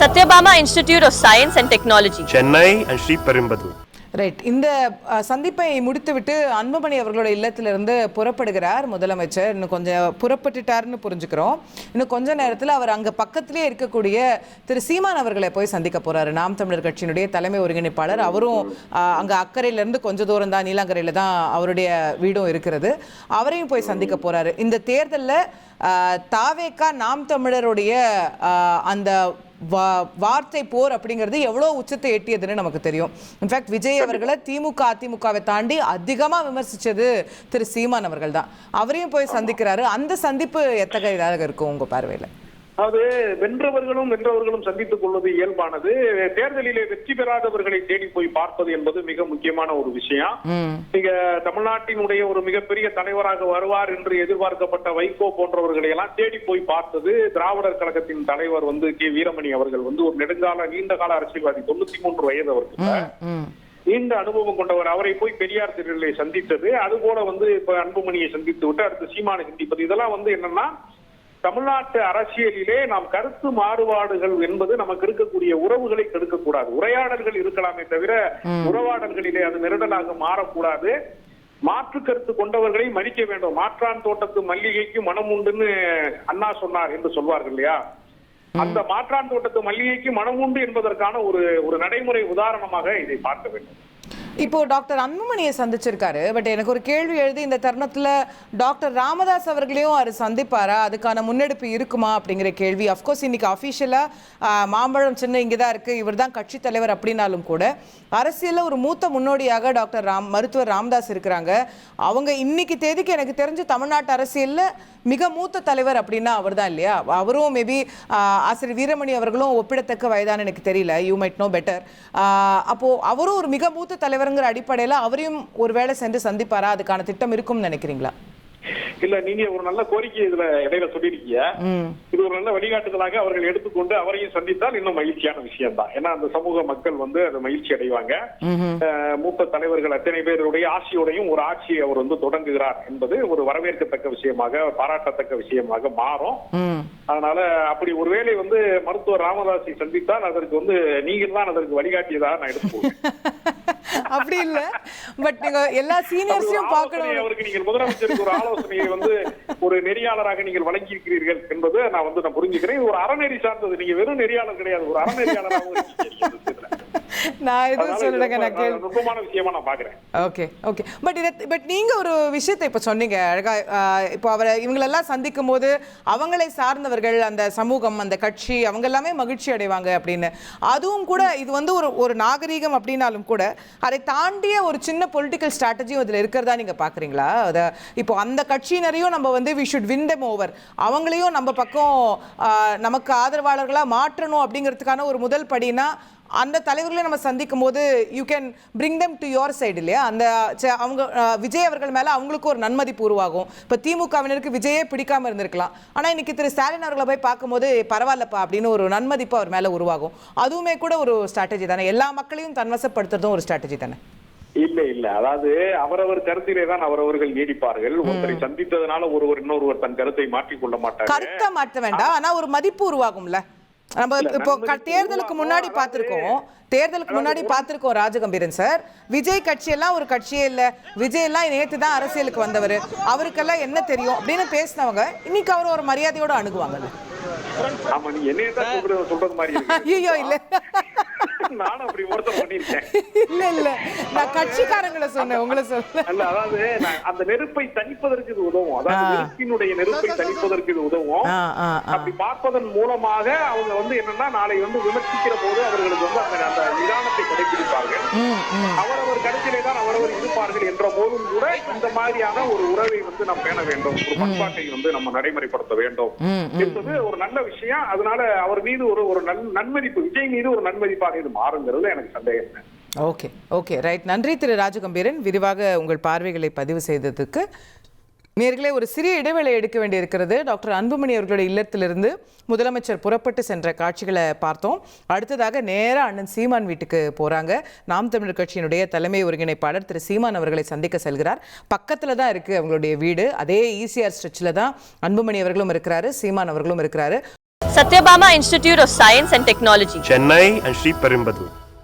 Satyabama Institute of Science and Technology, Chennai and Sri Perumbudur. Right. இந்த சந்திப்பை முடித்துவிட்டு அன்புமணி அவர்களோட இல்லத்திலிருந்து புறப்படுகிறார் முதலமைச்சர். இன்னும் கொஞ்சம் புறப்பட்டுட்டாருன்னு புரிஞ்சுக்கிறோம். இன்னும் கொஞ்ச நேரத்தில் அவர் அங்கே பக்கத்திலே இருக்கக்கூடிய திரு சீமான் அவர்களை போய் சந்திக்க போறாரு. நாம் தமிழர் கட்சியினுடைய தலைமை ஒருங்கிணைப்பாளர். அவரும் அங்கே அக்கறையிலேருந்து கொஞ்சம் தூரம் தான், நீலாங்கரையில் தான் அவருடைய வீடும் இருக்கிறது. அவரையும் போய் சந்திக்க போறாரு. இந்த தேர்தலில் தாவேகா நாம் தமிழருடைய அந்த வார்த்தை போர் அப்படிங்கிறது எவ்வளோ உச்சத்தை எட்டியதுன்னு நமக்கு தெரியும். இன்ஃபேக்ட் விஜய் அவர்களை திமுக அதிமுகவை தாண்டி அதிகமாக விமர்சித்தது திரு சீமான் அவர்கள் தான். அவரையும் போய் சந்திக்கிறாரு. அந்த சந்திப்பு எத்தகையதாக இருக்கும் உங்க பார்வையில்? அது வென்றவர்களும் சந்தித்துக் கொள்வது இயல்பானது. தேர்தலிலே வெற்றி பெறாதவர்களை தேடி போய் பார்ப்பது என்பது மிக முக்கியமான ஒரு விஷயம். நீங்க தமிழ்நாட்டினுடைய ஒரு மிகப்பெரிய தலைவராக வருவார் என்று எதிர்பார்க்கப்பட்ட வைகோ போன்றவர்களை எல்லாம் தேடி போய் பார்த்தது திராவிடர் கழகத்தின் தலைவர் கே வீரமணி அவர்கள் ஒரு நீண்ட கால அரசியல்வாதி, 93 வயது அவருக்கு நீண்ட அனுபவம் கொண்டவர். அவரை போய் பெரியார் திடலிலே சந்தித்தது. அது போல இப்ப அன்புமணியை சந்தித்து விட்டு அடுத்து சீமானை சந்திப்பது, இதெல்லாம் என்னன்னா தமிழ்நாட்டு அரசியலிலே நாம் கருத்து மாறுபாடுகள் என்பது நமக்கு இருக்கக்கூடிய உறவுகளை கெடுக்கக்கூடாது. உரையாடல்கள் இருக்கலாமே தவிர உறவாடல்களிலே அது நெருடலாக மாறக்கூடாது. மாற்று கருத்து கொண்டவர்களை மதிக்க வேண்டும். மாற்றான் தோட்டத்து மல்லிகைக்கு மனம் உண்டுன்னு அண்ணா சொன்னார் என்று சொல்வார்கள் இல்லையா? அந்த மாற்றான் தோட்டத்து மல்லிகைக்கு மனம் உண்டு என்பதற்கான ஒரு நடைமுறை உதாரணமாக இதை பார்க்க வேண்டும். இப்போ டாக்டர் அன்புமணியை சந்திச்சிருக்காரு. பட் எனக்கு ஒரு கேள்வி எழுதி இந்த தருணத்தில் டாக்டர் ராமதாஸ் அவர்களையும் அவர் சந்திப்பாரா, அதுக்கான முன்னெடுப்பு இருக்குமா அப்படிங்கிற கேள்வி. அஃப்கோர்ஸ் இன்னைக்கு அஃபிஷியலாக மாம்பழம் சின்ன இங்கே தான் இருக்குது, இவர் தான் கட்சி தலைவர் அப்படின்னாலும் கூட அரசியலில் ஒரு மூத்த முன்னோடியாக டாக்டர் மருத்துவர் ராமதாஸ் இருக்கிறாங்க. அவங்க இன்னைக்கு தேதிக்கு எனக்கு தெரிஞ்சு தமிழ்நாட்டு அரசியலில் மிக மூத்த தலைவர் அப்படின்னா அவர் தான் இல்லையா? அவரும் மேபி ஆசிரியர் வீரமணி அவர்களும் ஒப்பிடத்தக்க வயதான எனக்கு தெரியல, யூ மைட் நோ பெட்டர். அப்போது அவரும் ஒரு மிக மூத்த தலைவருங்கிற அடிப்படையில் அவரையும் ஒரு வேளை சென்று சந்திப்பாரா? அதுக்கான திட்டம் இருக்கும்னு நினைக்கிறீங்களா? இல்ல, நீங்க ஒரு நல்ல கோரிக்கை இதுல இடையில சொல்லிருக்கீங்க. இது ஒரு நல்ல வழிகாட்டுதலாக அவர்கள் எடுத்துக்கொண்டு அவரையும் சந்தித்தால் இன்னும் மகிழ்ச்சியான விஷயம் தான். ஏன்னா அந்த சமூக மக்கள் அது மகிழ்ச்சி அடைவாங்க. மூத்த தலைவர்கள் அத்தனை பேருடைய ஆட்சியோடையும் ஒரு ஆட்சியை அவர் தொடங்குகிறார் என்பது ஒரு வரவேற்கத்தக்க விஷயமாக, பாராட்டத்தக்க விஷயமாக மாறும். அதனால அப்படி ஒருவேளை மருத்துவர் ராமதாஸை சந்தித்தால் அதற்கு நீங்கள் தான் அதற்கு வழிகாட்டியதாக நான் எடுத்துக்கொள்வேன். அப்படி இல்ல, பட் நீங்க எல்லா சீனியர்ஸையும் பார்க்கணும். அவருக்கு நீங்கள் முதலமைச்சருக்கு ஒரு ஆலோசனையை ஒரு நெறியாளராக நீங்கள் வழங்கி இருக்கிறீர்கள் என்பது நான் புரிஞ்சுக்கிறேன். ஒரு அறநெறி சார்ந்தது, நீங்க வெறும் நெறியாளர் கிடையாது, ஒரு அறநெறியாளராக நான் எதுவும் சொல்லுங்க, நான் நுட்பமான விஷயமா நான் பாக்குறேன். Okay okay. பட் நீங்க ஒரு விஷயத்தை இப்ப சொன்னீங்க அழகா. இப்போ அவரை இவங்களெல்லாம் சந்திக்கும் போது அவங்களை சார்ந்தவர்கள், அந்த சமூகம், அந்த கட்சி, அவங்க எல்லாமே மகிழ்ச்சி அடைவாங்க அப்படின்னு. அதுவும் கூட இது ஒரு நாகரீகம் அப்படின்னாலும் கூட அதை தாண்டிய ஒரு சின்ன பொலிட்டிக்கல் ஸ்ட்ராட்டஜியும் இதில் இருக்கிறதா நீங்க பாக்குறீங்களா? இப்போ அந்த கட்சியினரையும் நம்ம we should win them over, அவங்களையும் நம்ம பக்கம் நமக்கு ஆதரவாளர்களா மாற்றணும் அப்படிங்கிறதுக்கான ஒரு முதல் படினா அந்த தலைவர்களை நம்ம சந்திக்கும் போது you can bring them to your side இல்லையா? அந்த அவங்க விஜய் அவர்கள் மேலே அவங்களுக்கு ஒரு நன்மதிப்பு உருவாகும். இப்போ திமுகவினருக்கு விஜயே பிடிக்காம இருந்திருக்கலாம், ஆனால் இன்னைக்கு திரு ஸ்டாலின் அவர்களை போய் பார்க்கும்போது பரவாயில்லப்பா அப்படின்னு ஒரு நன்மதிப்பு அவர் மேலே உருவாகும். அதுவுமே கூட ஒரு ஸ்ட்ராட்டஜி தானே? எல்லா மக்களையும் தன்வசப்படுத்துறதும் ஒரு ஸ்ட்ராட்டஜி தானே? இல்ல, அதாவது அவரவர் கருத்திலே தான் அவரவர்கள் நீடிப்பார்கள். ஒருத்தரை சந்தித்ததுனால இன்னொருவர் தன் கருத்தை மாற்றிக்கொள்ள மாட்டார். கருத்தை மாற்ற வேண்டாம், ஆனா ஒரு மதிப்பு உருவாகும்ல. நம்ம இப்போ தேர்தலுக்கு முன்னாடி பார்த்திருக்கோம் ராஜகம்பீரன் சார், விஜய் கட்சியெல்லாம் ஒரு கட்சியே இல்ல, விஜய் எல்லாம் நேத்து தான் அரசியலுக்கு வந்தவர், அவருக்கெல்லாம் என்ன தெரியும் அப்படின்னு பேசினவங்க இன்னைக்கு அவர் ஒரு மரியாதையோட அணுகுவாங்கல்ல. ஆமா, நீ என்னைய தான் சொல்றது மாதிரி இருக்கு. ஐயோ இல்ல, நானும் அப்படி ஒருத்தர் பண்ணிருக்கேன். இல்ல நான் கட்சிக்காரங்களை சொன்னேன், உங்களை சொல்ல. அல்ல, அதாவது அந்த நெருப்பை தணிப்பதற்கு இது உதவும். அதாவது நெருப்பினுடைய நெருப்பை தணிப்பதற்கு இது உதவும். அப்படி பார்ப்பதன் மூலமாக அவங்க என்னன்னா நாளை விமர்சிக்கிற போது அவர்களுக்கு அந்த நிதானத்தை கடைபிடிப்பார்கள். அவரவர் கருத்திலே தான் அவரவர் இருப்பார்கள் என்ற போதும் கூட இந்த மாதிரியான ஒரு உறவை நாம் பேண வேண்டும், ஒரு பண்பாட்டை நம்ம நடைமுறைப்படுத்த வேண்டும் என்பது ஒரு நல்ல விஷயம். அதனால அவர் மீது ஒரு நன்மதிப்பு, விஜய் மீது ஒரு நன்மதிப்பாக இது மாறுங்கிறது எனக்கு சந்தேகம். Okay okay right. நன்றி திரு ராஜகம்பீரன், விரிவாக உங்கள் பார்வைகளை பதிவு செய்ததுக்கு. நேர்களே, ஒரு சிறிய இடைவேளை எடுக்க வேண்டியிருக்கிறது. டாக்டர் அன்புமணி அவர்களுடைய இல்லத்திலிருந்து முதலமைச்சர் புறப்பட்டு சென்ற காட்சிகளை பார்த்தோம். அடுத்ததாக நேராக அண்ணன் சீமான் வீட்டுக்கு போகிறாங்க. நாம் தமிழர் கட்சியினுடைய தலைமை ஒருங்கிணைப்பாளர் திரு சீமான் அவர்களை சந்திக்க செல்கிறார். பக்கத்தில் தான் இருக்குது அவங்களுடைய வீடு. அதே ஈசிஆர் ஸ்ட்ரெச்சில் தான் அன்புமணி அவர்களும் இருக்கிறாரு, சீமான் அவர்களும் இருக்கிறாரு. Satyabama Institute of Science and Technology. Chennai and Sri Perumbadur.